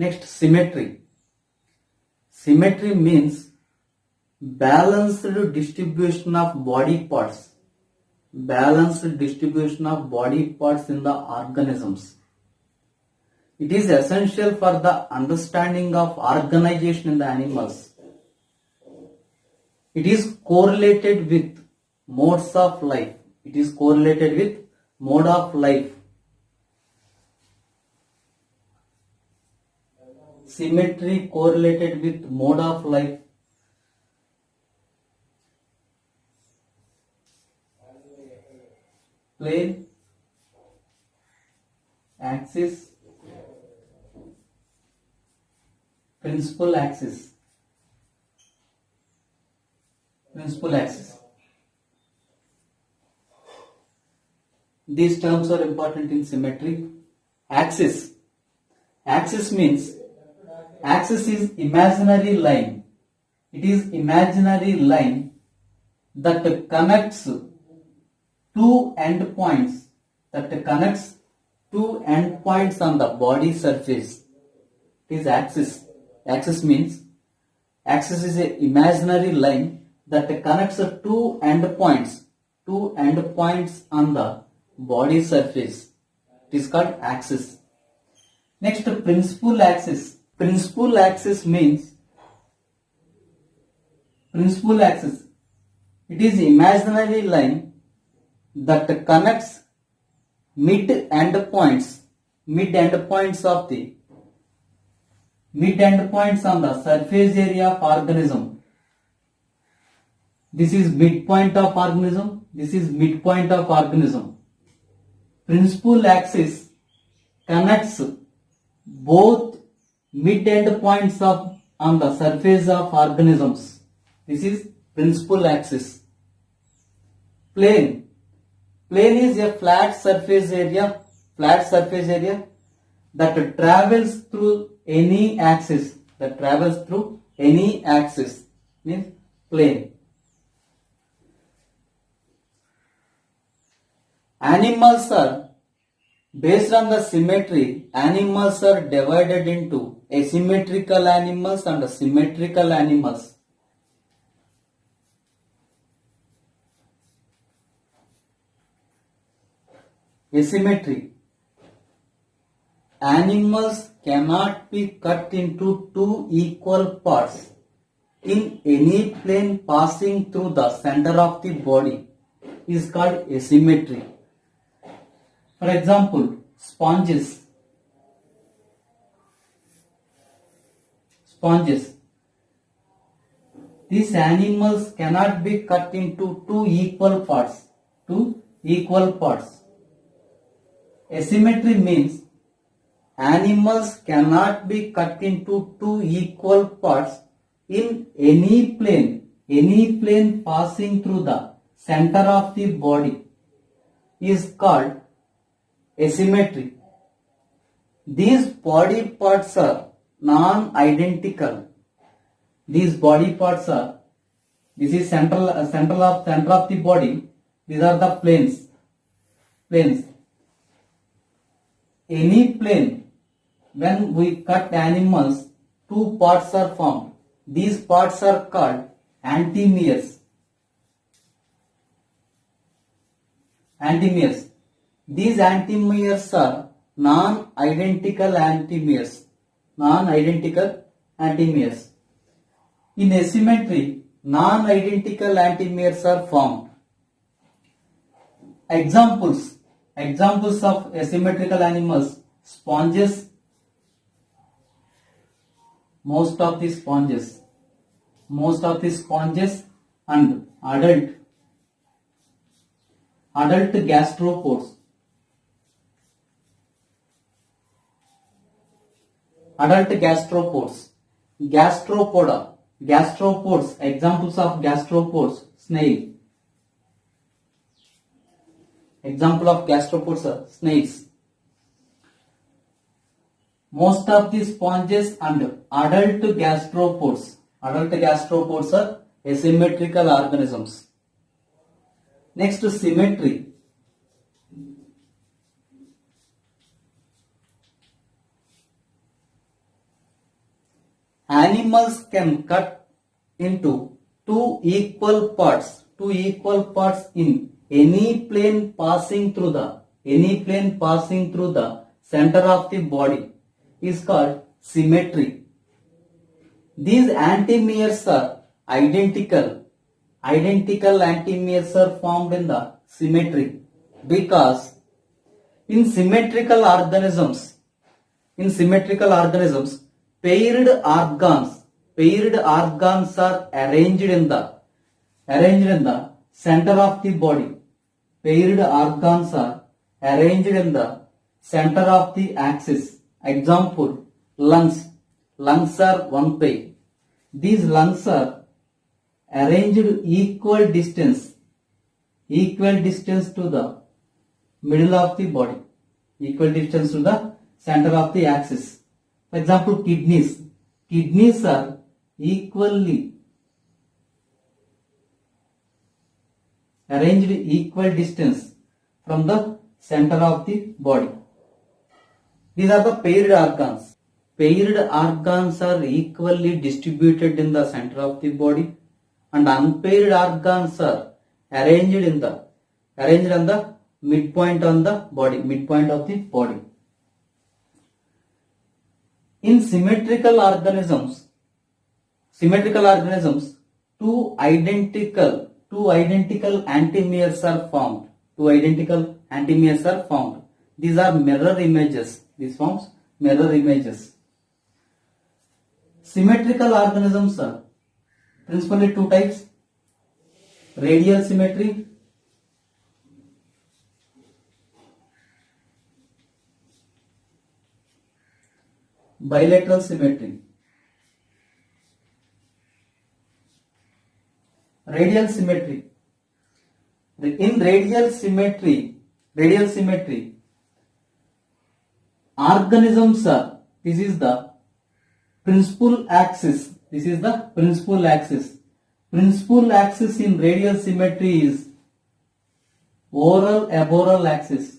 Next, symmetry. Symmetry means balanced distribution of body parts. Balanced distribution of body parts in the organisms. It is essential for the understanding of organization in the animals. It is correlated with modes of life. It is correlated with mode of life. Symmetry correlated with mode of life. Plane, axis, principal axis. Principal axis. These terms are important in symmetry. Axis. Axis means axis is imaginary line. It is imaginary line that connects two endpoints. That connects two endpoints on the body surface. It is axis. Axis means axis is an imaginary line that connects two endpoints on the body surface. It is called axis. Next, principal axis. Principal axis means principal axis. It is imaginary line that connects mid endpoints on the surface area of organism. This is midpoint of organism. This is midpoint of organism. Principal axis connects both mid endpoints on the surface of organisms. This is principal axis. Plane. Plane is a flat surface area that travels through any axis. Means plane. Animals are, based on the symmetry, animals are divided into asymmetrical animals and symmetrical animals. Asymmetry. Animals cannot be cut into two equal parts in any plane passing through the center of the body is called asymmetry. For example, sponges. These animals cannot be cut into two equal parts. Asymmetry means animals cannot be cut into two equal parts in any plane passing through the center of the body is called asymmetry. These body parts are non-identical. This is center of the body. These are the planes. Any plane, when we cut animals, two parts are formed. These parts are called antimeres. These antimeres are non-identical antimeres. In asymmetry, non-identical antimeres are formed. Examples of asymmetrical animals: sponges. Most of the sponges and adult gastropods. Gastropods. Examples of gastropods: snail. Example of gastropods are snails. Most of the sponges and adult gastropods are asymmetrical organisms. Next, symmetry. animals can cut into two equal parts in any plane passing through the center of the body is called symmetry. These antimirrors are identical antimirrors are formed in the symmetry because in symmetrical organisms paired organs are arranged in the center of the body. Paired organs are arranged in the center of the axis. Example, lungs are one pair. These lungs are arranged equal distance to the middle of the body, equal distance to the center of the axis. For example, kidneys are equally arranged equal distance from the center of the body. These are the paired organs. Paired organs are equally distributed in the center of the body, and unpaired organs are arranged on the midpoint of the body. In symmetrical organisms, two identical antimirrors are formed. These are mirror images. This forms mirror images. Symmetrical organisms are principally two types: radial symmetry, bilateral symmetry. Radial symmetry. In radial symmetry, organisms are, this is the principal axis. Principal axis in radial symmetry is oral aboral axis.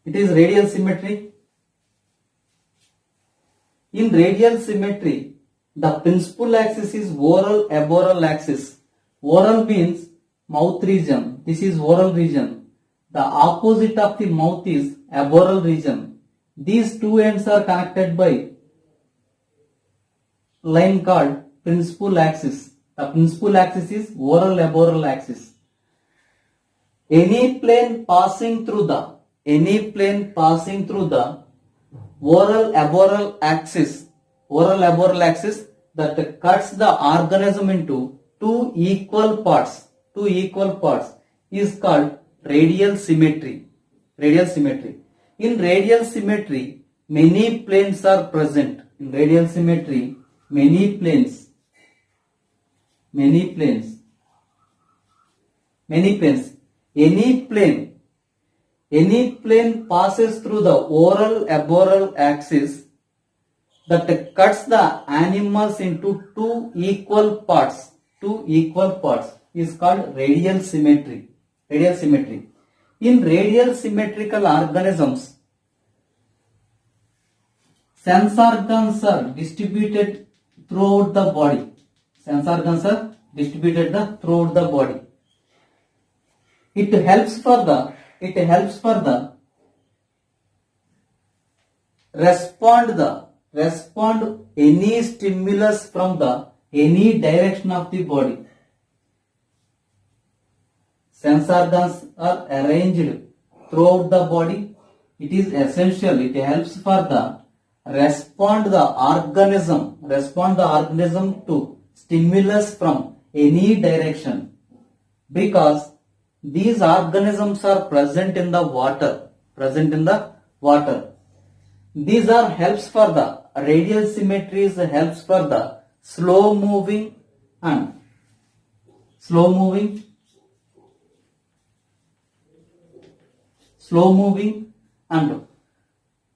It is radial symmetry. In radial symmetry, the principal axis is oral aboral axis. Oral means mouth region. This is oral region. The opposite of the mouth is aboral region. These two ends are connected by line called principal axis. The principal axis is oral aboral axis. Any plane passing through the oral aboral axis that cuts the organism into two equal parts is called radial symmetry. In radial symmetry, many planes are present. Any plane passes through the oral aboral axis that cuts the animals into two equal parts is called radial symmetry. In radial symmetrical organisms, sense organs are distributed throughout the body. It helps for the respond any stimulus from the any direction of the body. Sense organs are arranged throughout the body. It is essential. It helps for the respond the organism to stimulus from any direction, because these organisms are present in the water. These are helps for the radial symmetries, helps for the slow moving and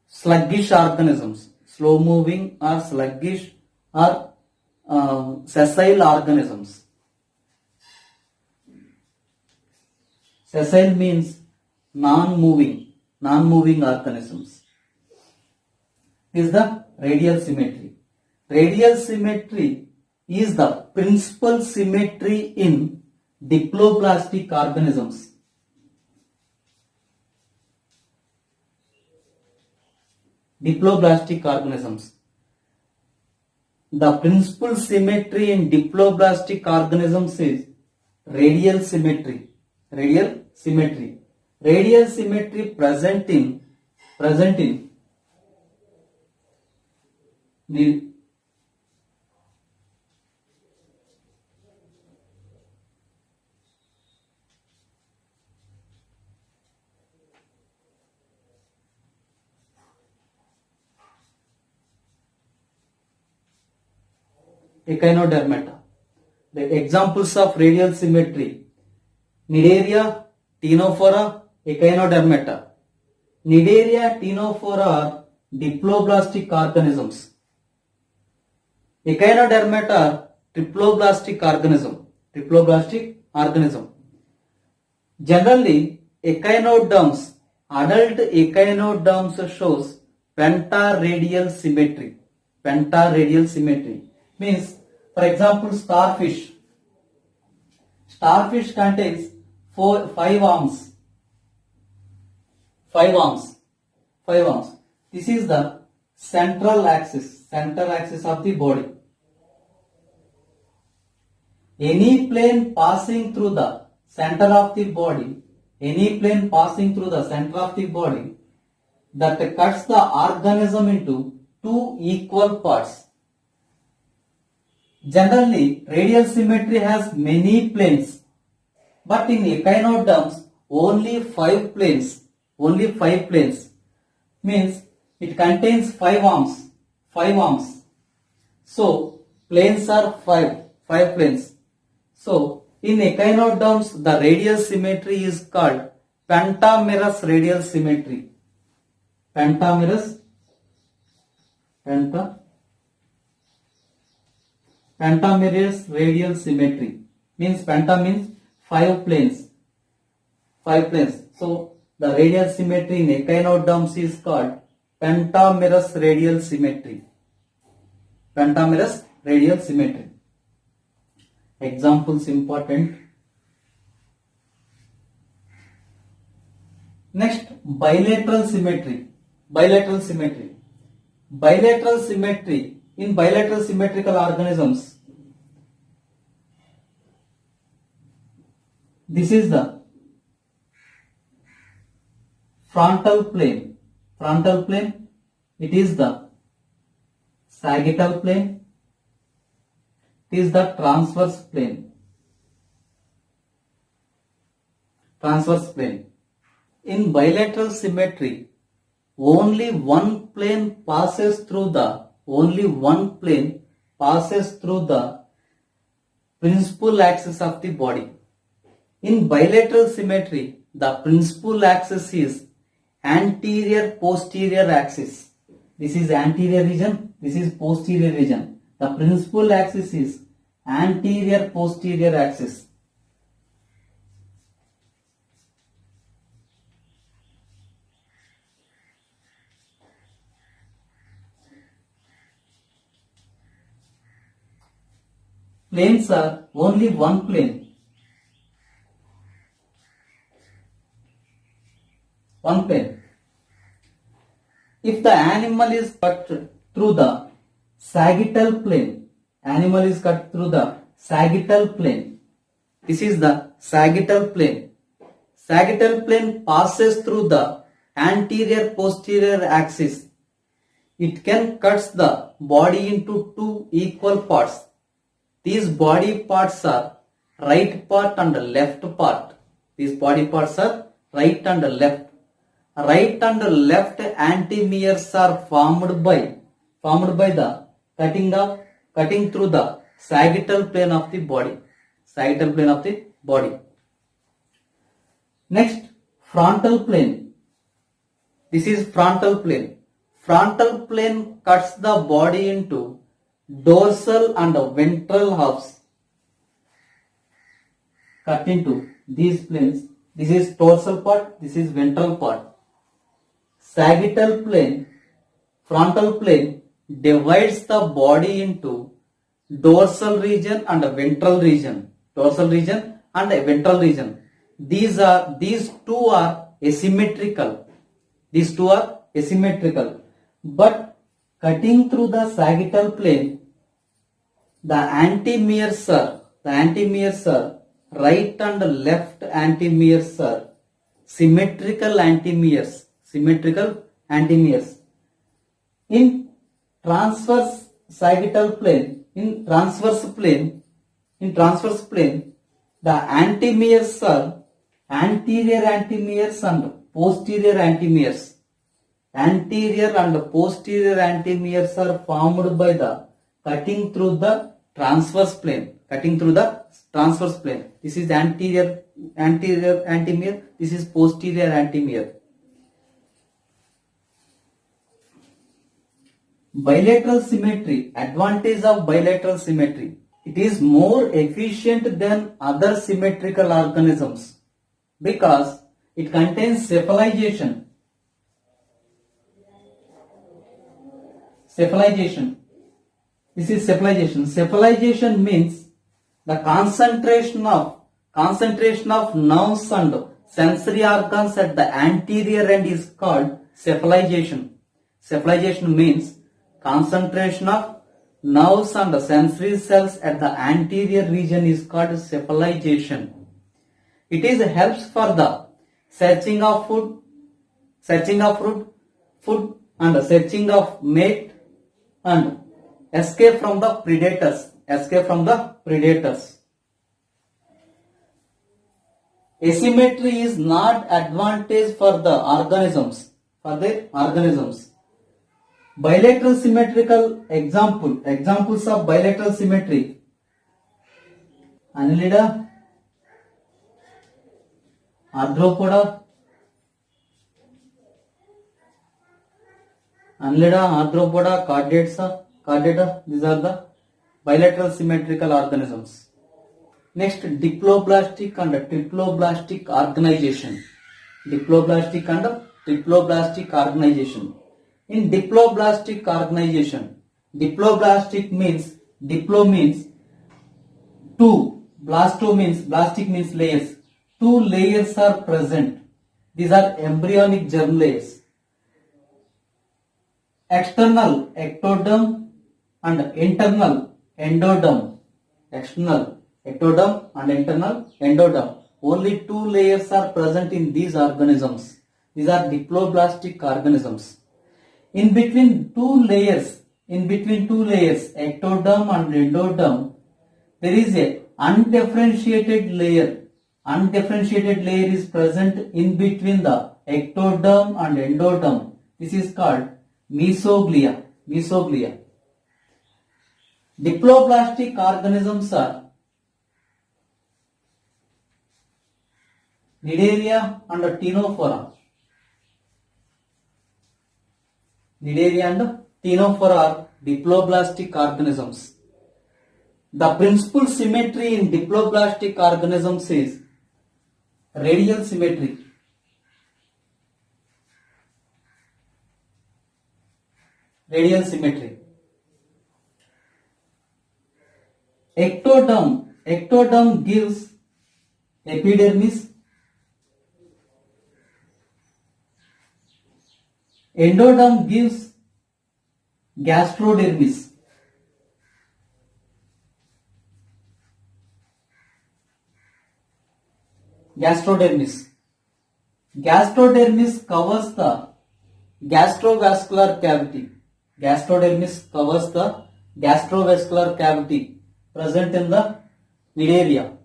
sluggish organisms. Slow moving or sluggish or sessile organisms. Sessile means non-moving organisms. Is the radial symmetry. Radial symmetry is the principal symmetry in diploblastic organisms. Diploblastic organisms. The principal symmetry in diploblastic organisms is radial symmetry. Radial symmetry. Radial symmetry present in echinodermata. The examples of radial symmetry: Cnidaria, Ctenophora, echinodermata. Cnidaria, Ctenophora are diploblastic organisms. Echinodermata are triploblastic organism. Generally, echinoderms, adult echinoderms shows pentaradial symmetry. Pentaradial symmetry means, for example, starfish. Starfish contains 5 arms. 5 arms. This is the central axis of the body. Any plane passing through the center of the body, that cuts the organism into 2 equal parts. Generally, radial symmetry has many planes, but in echinoderms only 5 planes. Means it contains 5 arms. So planes are 5 planes. So in echinoderms the radial symmetry is called pentamerous radial symmetry. Pentamerous radial symmetry means penta means 5 planes. So the radial symmetry in echinoderms is called pentamerous radial symmetry. Examples important. Next, bilateral symmetry. In bilateral symmetrical organisms, this is the frontal plane. It is the sagittal plane. It is the transverse plane. In bilateral symmetry, only one plane passes through the principal axis of the body. In bilateral symmetry, the principal axis is anterior-posterior axis. This is anterior region, this is posterior region. The principal axis is anterior-posterior axis. Planes are only one plane. If the animal is cut through the sagittal plane, this is the sagittal plane. Sagittal plane passes through the anterior-posterior axis. It can cut the body into 2 equal parts. These body parts are right part and left part. Right and left antimeres are formed by the cutting through the sagittal plane of the body. Next, frontal plane. This is frontal plane. Frontal plane cuts the body into dorsal and ventral halves cut into these planes. This is dorsal part, this is ventral part. Sagittal plane, frontal plane divides the body into dorsal region and ventral region. Dorsal region and ventral region. These two are asymmetrical. These two are asymmetrical. But cutting through the sagittal plane, the antimeres are right and left antimeres are symmetrical antimeres. In transverse sagittal plane, in transverse plane, the antimeres are anterior antimeres and posterior antimeres. Anterior and posterior antimeres are formed by the cutting through the transverse plane. This is anterior antimere. This is posterior antimere. Bilateral symmetry. Advantage of bilateral symmetry. It is more efficient than other symmetrical organisms because it contains cephalization. This is cephalization. Cephalization means the concentration of nerves and sensory organs at the anterior end is called cephalization. Cephalization means concentration of nerves and sensory cells at the anterior region is called cephalization. It is helps for the searching of food and searching of mate and escape from the predators. Asymmetry is not advantage for the organisms. Bilateral symmetrical examples of bilateral symmetry. Annelida, Arthropoda, Chordata, these are the bilateral symmetrical organisms. Next, diploblastic and triploblastic organization. In diploblastic organization, diploblastic means two, blastic means layers. Two layers are present. These are embryonic germ layers. External ectoderm and internal endoderm. External ectoderm and internal endoderm. Only two layers are present in these organisms. These are diploblastic organisms. In between two layers, ectoderm and endoderm, there is a undifferentiated layer. Undifferentiated layer is present in between the ectoderm and endoderm. This is called mesoglia. Diploblastic organisms are Cnidaria and Ctenophora. Are diploblastic organisms. The principal symmetry in diploblastic organisms is radial symmetry. Ectoderm gives epidermis. Endoderm gives gastrodermis. Gastrodermis covers the gastrovascular cavity. Present in the cnidaria.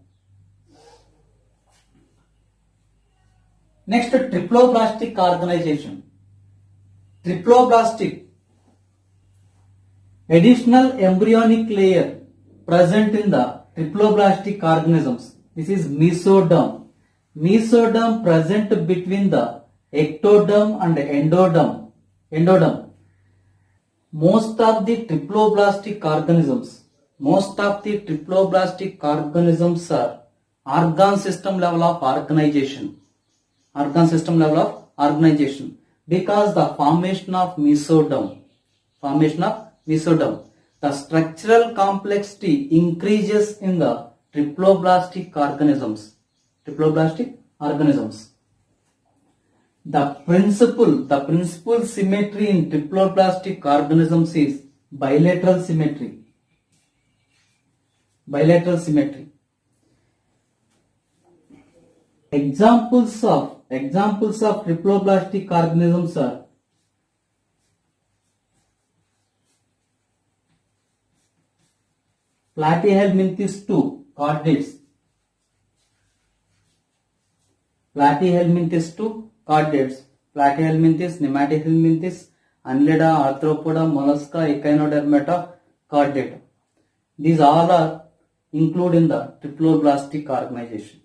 Next, triploblastic organization. Additional embryonic layer present in the triploblastic organisms. This is mesoderm. Present between the ectoderm and endoderm. Most of the triploblastic organisms are organ system level of organization. Because the formation of mesoderm, the structural complexity increases in the triploblastic organisms. The principal symmetry in triploblastic organisms is bilateral symmetry. Examples of triploblastic organisms are Platyhelminthes 2 chordates. Platyhelminthes, Nematohelminthes, Annelida, Arthropoda, Mollusca, Echinodermata, chordate. These all are included in the triploblastic organization.